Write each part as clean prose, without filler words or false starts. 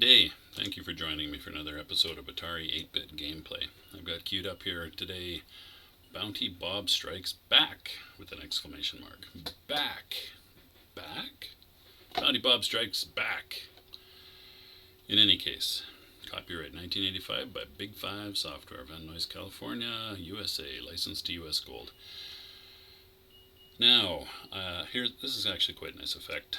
Good day. Thank you for joining me for another episode of Atari 8-Bit Gameplay. I've got queued up here today, Bounty Bob Strikes Back, with an exclamation mark. Back. Back? Bounty Bob Strikes Back. In any case, copyright 1985 by Big Five Software, Van Nuys, California, USA, licensed to US Gold. Now, this is actually quite a nice effect,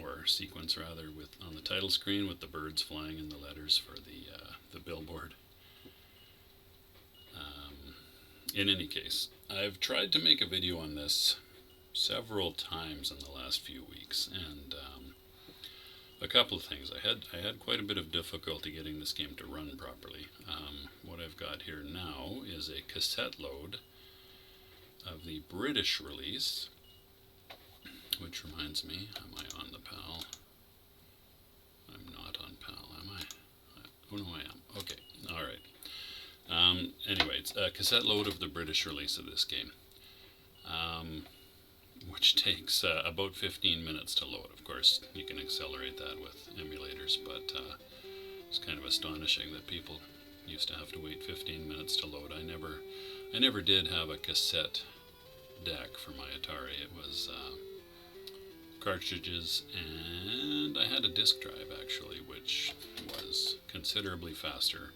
or sequence rather, with on the title screen with the birds flying in the letters for the billboard. In any case, I've tried to make a video on this several times in the last few weeks, and a couple of things. I had quite a bit of difficulty getting this game to run properly. What I've got here now is a cassette load of the British release, which reminds me, am I on the PAL? I'm not on PAL, am I? Oh no, I am. Okay, alright. Anyway, it's a cassette load of the British release of this game, which takes about 15 minutes to load. Of course, you can accelerate that with emulators, but it's kind of astonishing that people used to have to wait 15 minutes to load. I never did have a cassette deck for my Atari. It was cartridges, and I had a disk drive actually, which was considerably faster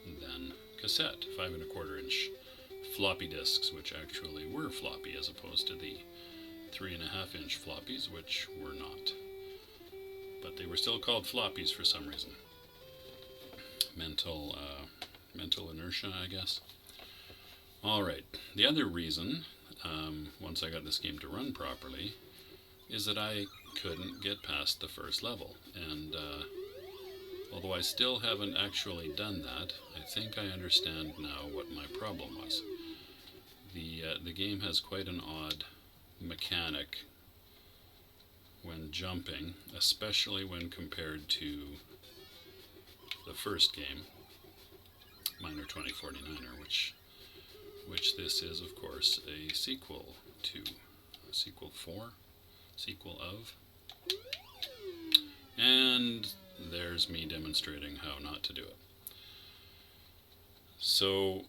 than cassette, 5 1/4 inch floppy disks, which actually were floppy as opposed to the 3 1/2 inch floppies, which were not. But they were still called floppies for some reason. Mental inertia, I guess. Alright, the other reason, once I got this game to run properly, is that I couldn't get past the first level. And although I still haven't actually done that, I think I understand now what my problem was. The game has quite an odd mechanic when jumping, especially when compared to the first game, Miner 2049er, which this is, of course, a sequel to, sequel of. And there's me demonstrating how not to do it. So,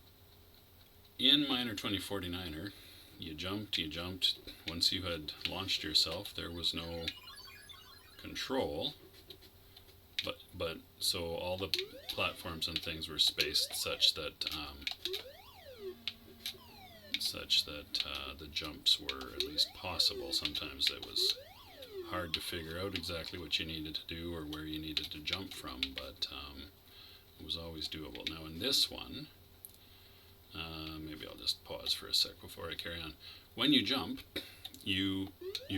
in Miner 2049er, you jumped. Once you had launched yourself, there was no control, but so all the platforms and things were spaced such that the jumps were at least possible. Sometimes it was hard to figure out exactly what you needed to do or where you needed to jump from, but it was always doable. Now in this one, maybe I'll just pause for a sec before I carry on. When you jump, you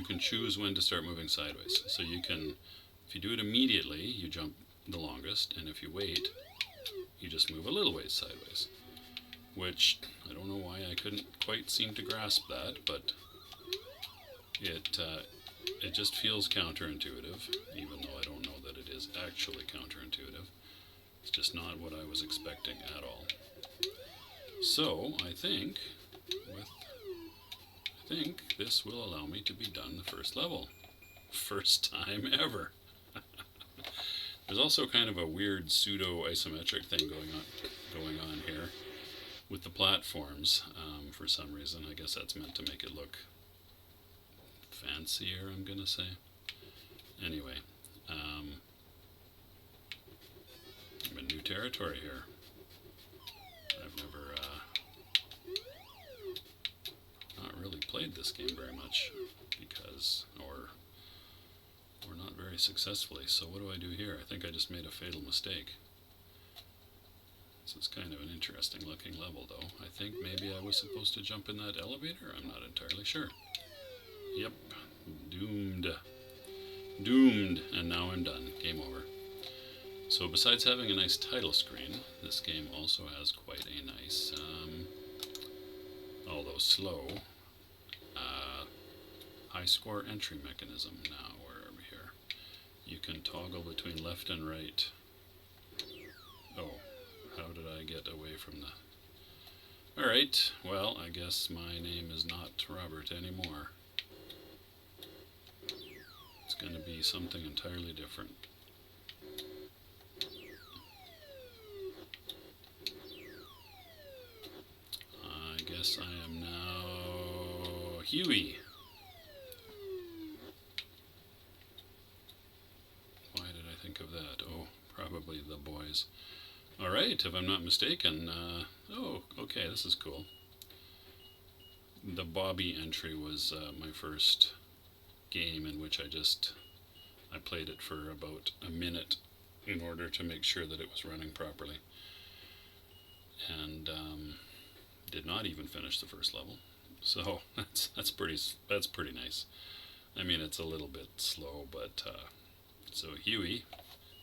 can choose when to start moving sideways. So you can, if you do it immediately, you jump the longest, and if you wait, you just move a little ways sideways. Which, I don't know why I couldn't quite seem to grasp that, but it just feels counterintuitive, even though I don't know that it is actually counterintuitive. It's just not what I was expecting at all. So, I think this will allow me to be done the first level. First time ever. There's also kind of a weird pseudo-isometric thing going on here with the platforms, for some reason. I guess that's meant to make it look fancier, I'm gonna say. Anyway, I'm in new territory here. I've never not really played this game very much, because, or not very successfully. So what do I do here? I think I just made a fatal mistake. This is kind of an interesting looking level, though. I think maybe I was supposed to jump in that elevator? I'm not entirely sure. Yep. Doomed. And now I'm done. Game over. So besides having a nice title screen, this game also has quite a nice, although slow, high score entry mechanism. Now, where are we here? You can toggle between left and right. Oh, how did I get away from the... Alright, well, I guess my name is not Robert anymore. It's going to be something entirely different. Yes, I am now Huey. Why did I think of that? Oh, probably the boys. Alright, if I'm not mistaken. Oh, okay, this is cool. The Bobby entry was my first game in which I played it for about a minute in order to make sure that it was running properly. And did not even finish the first level. So that's pretty nice. I mean, it's a little bit slow, but so Huey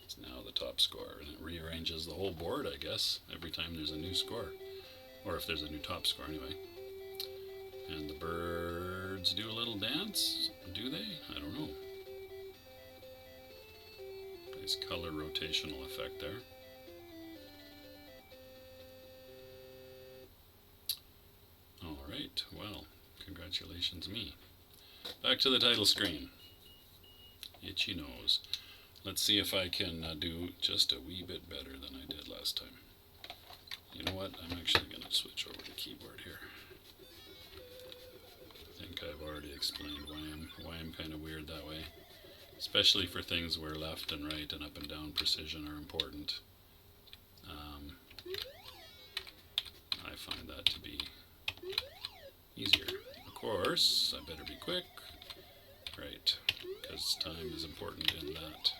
is now the top scorer, and it rearranges the whole board, I guess, every time there's a new score, or if there's a new top score anyway. And the birds do a little dance, do they? I don't know. Nice color rotational effect there. Alright, well, congratulations me. Back to the title screen. Itchy nose. Let's see if I can do just a wee bit better than I did last time. You know what? I'm actually going to switch over to keyboard here. I think I've already explained why I'm kind of weird that way. Especially for things where left and right and up and down precision are important. I find that to be easier. Of course, I better be quick. Right, because time is important in that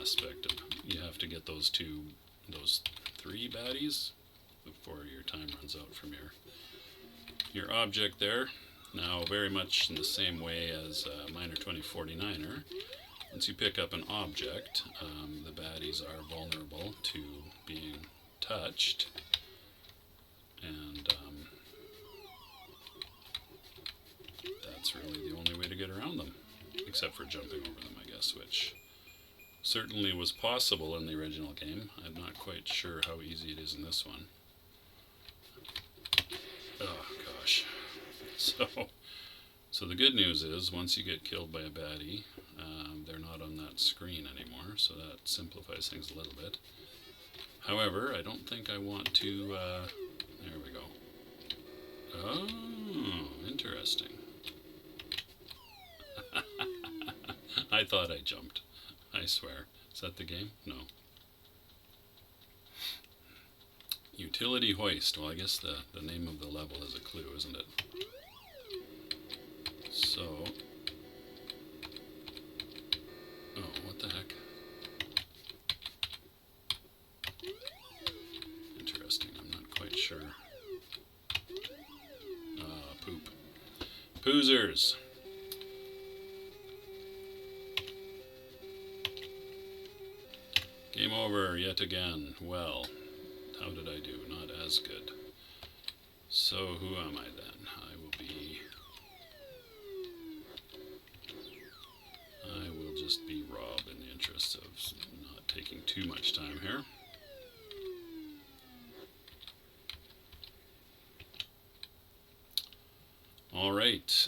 aspect of, you have to get those three baddies before your time runs out from your object there. Now, very much in the same way as Miner 2049er, once you pick up an object, the baddies are vulnerable to being touched, and that's really the only way to get around them, except for jumping over them, I guess, which certainly was possible in the original game. I'm not quite sure how easy it is in this one. Oh gosh. So the good news is, once you get killed by a baddie, they're not on that screen anymore, so that simplifies things a little bit. However, I don't think I want to, there we go. Oh, interesting. I thought I jumped. I swear. Is that the game? No. Utility hoist. Well, I guess the name of the level is a clue, isn't it? So... oh, what the heck? Interesting. I'm not quite sure. Poop. Poozers! Game over yet again. Well, how did I do? Not as good. So who am I then? I will just be Rob in the interest of not taking too much time here. Alright,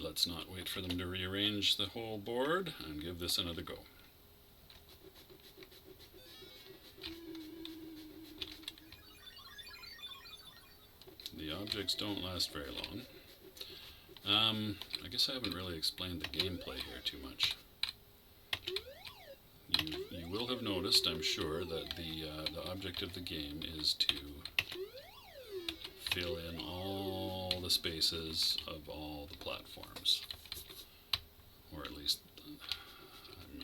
let's not wait for them to rearrange the whole board and give this another go. The objects don't last very long. I guess I haven't really explained the gameplay here too much. You will have noticed, I'm sure, that the object of the game is to fill in all the spaces of all the platforms. Or at least,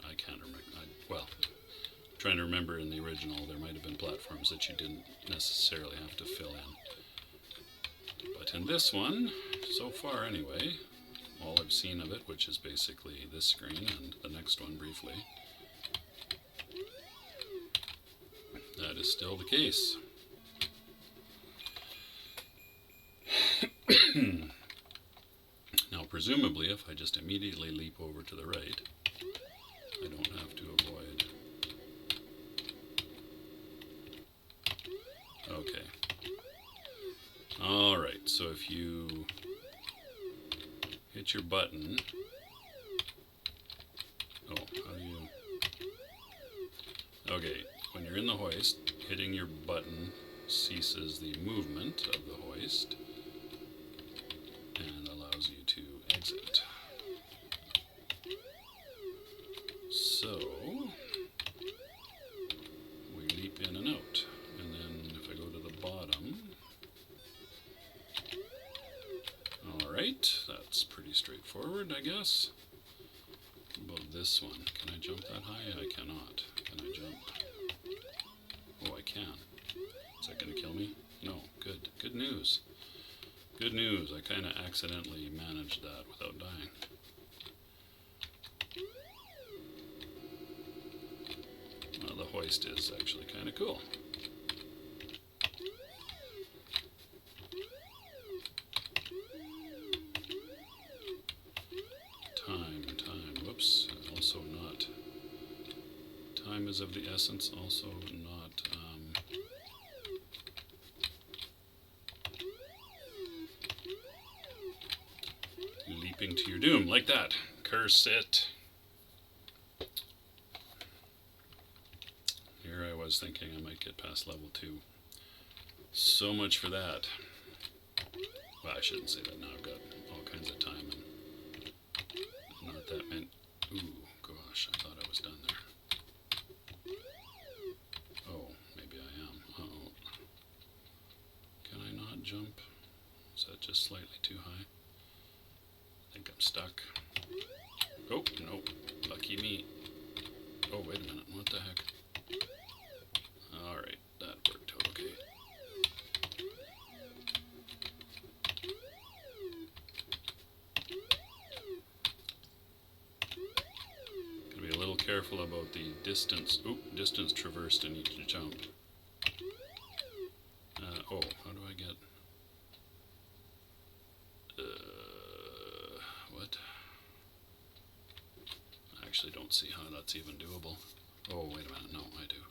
I can't remember. Well, I'm trying to remember in the original, there might have been platforms that you didn't necessarily have to fill in. But in this one, so far anyway, all I've seen of it, which is basically this screen and the next one briefly, that is still the case. Now, presumably, if I just immediately leap over to the right, I don't have to avoid. Okay. Alright, so if you hit your button... oh, how do you... okay, when you're in the hoist, hitting your button ceases the movement of the hoist. and allows you to exit. So we leap in and out, and then if I go to the bottom, alright, that's pretty straightforward, I guess. What about this one? Can I jump that high? I cannot. Can I jump? Oh, I can. Is that going to kill me? No. Good. Good news. Good news. I kind of accidentally managed that without dying. Well, the hoist is actually kind of cool. Whoops. Also not. Time is of the essence. Also not. Leaping to your doom like that. Curse it. Here I was thinking I might get past level 2. So much for that. Well, I shouldn't say that now. I've got all kinds of time and not that many. Ooh, gosh, I thought I was done there. Oh, maybe I am. Uh-oh. Can I not jump? Is that just slightly too high? I think I'm stuck. Oh, no. Lucky me. Oh, wait a minute. What the heck? Alright, that worked out okay. Gotta be a little careful about the distance. Oop, distance traversed in each jump. Oh, how do I get... what? I actually don't see how that's even doable. Oh, wait a minute. No, I do.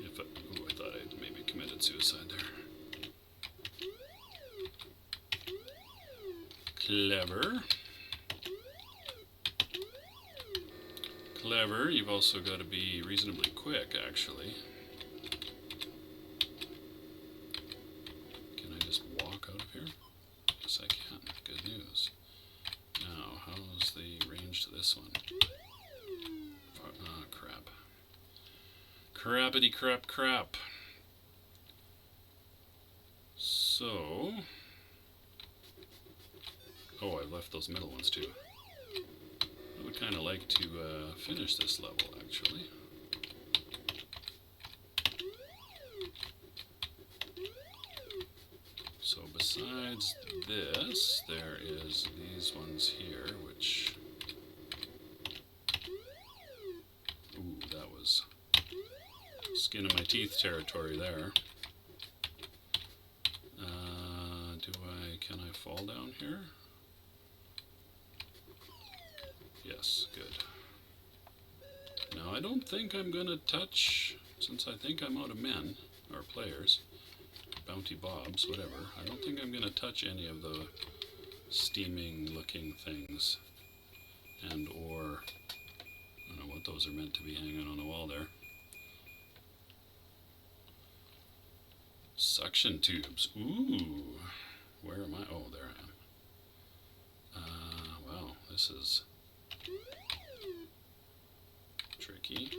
If I, ooh, I thought I'd maybe committed suicide there. Clever. Clever. You've also got to be reasonably quick, actually. Can I just walk out of here? Yes, I can. Good news. Now, how's the range to this one? Oh, crap. Crappity crap crap. So... oh, I left those middle ones too. I would kind of like to finish this level, actually. So besides this, there is these ones here, which... ooh, that was skin of my teeth territory there. Can I fall down here? Yes, good. Now I don't think I'm gonna touch, since I think I'm out of men, or players, bounty bobs, whatever, I don't think I'm gonna touch any of the steaming looking things, and or, I don't know what those are meant to be hanging on the wall there. Suction tubes, ooh, where am I? Oh, there I am. Wow, this is tricky.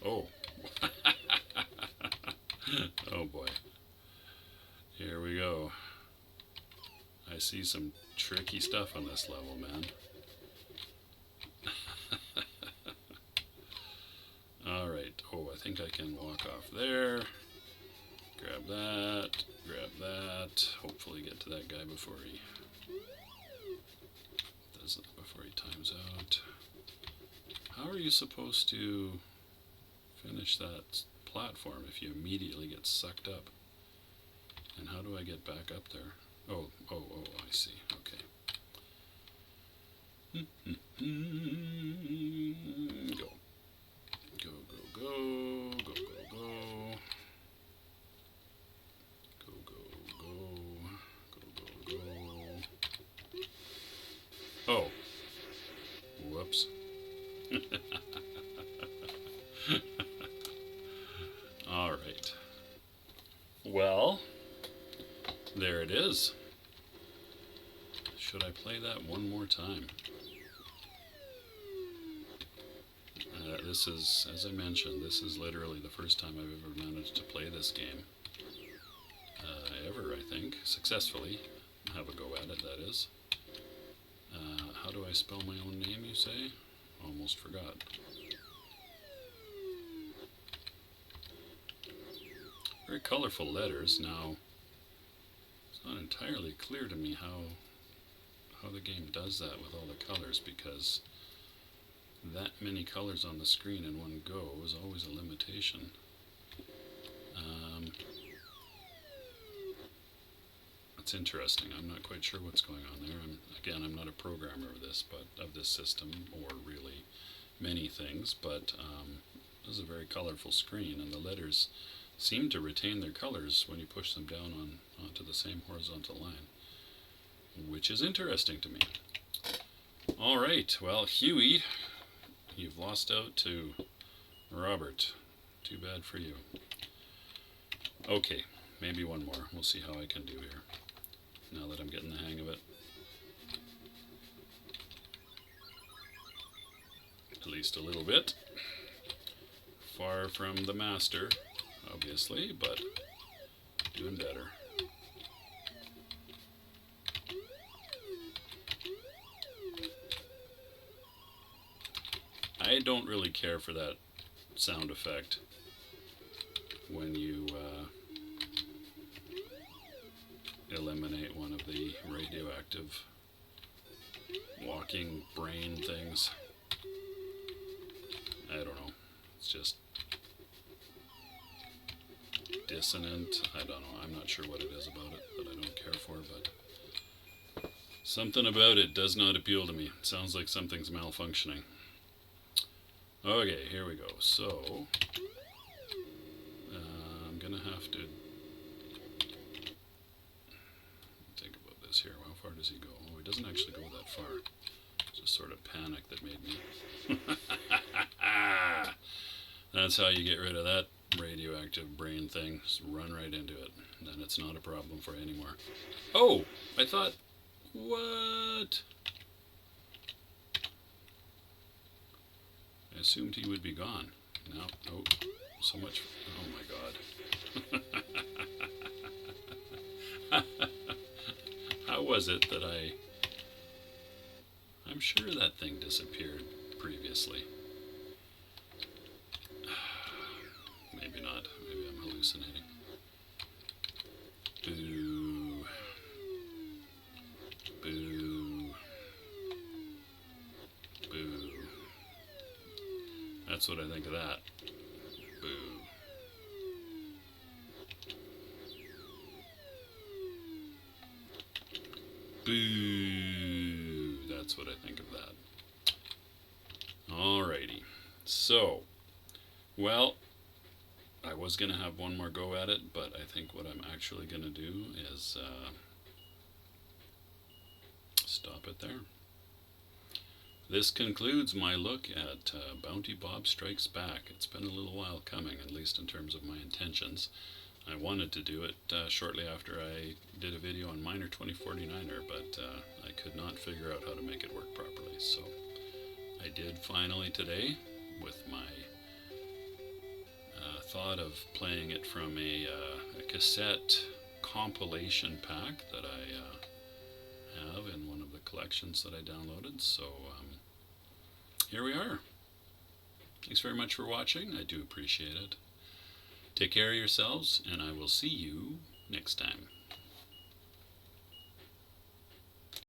Oh. Oh boy. Here we go. I see some tricky stuff on this level, man. Alright. Oh, I think I can walk off there. Grab that. Grab that. Hopefully get to that guy before he times out. How are you supposed to finish that platform if you immediately get sucked up? And how do I get back up there? Oh, I see. Okay. Go. Go, go, go. Go, go, go. Go, go, go. Go, go, go. Oh. Whoops. All right. Well, there it is. Should I play that one more time? This is, as I mentioned, this is literally the first time I've ever managed to play this game. Ever, I think. Successfully. Have a go at it, that is. How do I spell my own name, you say? Almost forgot. Very colorful letters. Now, it's not entirely clear to me how the game does that with all the colors, because that many colors on the screen in one go is always a limitation. It's interesting. I'm not quite sure what's going on there. I'm not a programmer of this system, or really many things, but this is a very colorful screen, and the letters seem to retain their colors when you push them down onto the same horizontal line, which is interesting to me. All right, well, Huey, you've lost out to Robert. Too bad for you. Okay, maybe one more. We'll see how I can do here, now that I'm getting the hang of it. At least a little bit. Far from the master, obviously, but doing better. I don't really care for that sound effect when you eliminate one of the radioactive walking brain things. I don't know. It's just dissonant. I don't know. I'm not sure what it is about it that I don't care for, but something about it does not appeal to me. It sounds like something's malfunctioning. Okay, here we go. So, I'm going to have to think about this here. How far does he go? Oh, he doesn't actually go that far. It's just sort of panic that made me... That's how you get rid of that radioactive brain thing. Just run right into it. Then it's not a problem for you anymore. Oh! I thought... What? I assumed he would be gone. No. Oh, so much... Oh my god. How was it that I'm sure that thing disappeared previously. Maybe not. Maybe I'm hallucinating. Boo. Boo. Boo. That's what I think of that. Boo. Boo. That's what I think of that. Alrighty. So, well, I was going to have one more go at it, but I think what I'm actually going to do is stop it there. This concludes my look at Bounty Bob Strikes Back. It's been a little while coming, at least in terms of my intentions. I wanted to do it shortly after I did a video on Miner 2049er, but I could not figure out how to make it work properly. So I did finally today, with my thought of playing it from a cassette compilation pack that I have in one of the collections that I downloaded. So here we are. Thanks very much for watching. I do appreciate it. Take care of yourselves, and I will see you next time.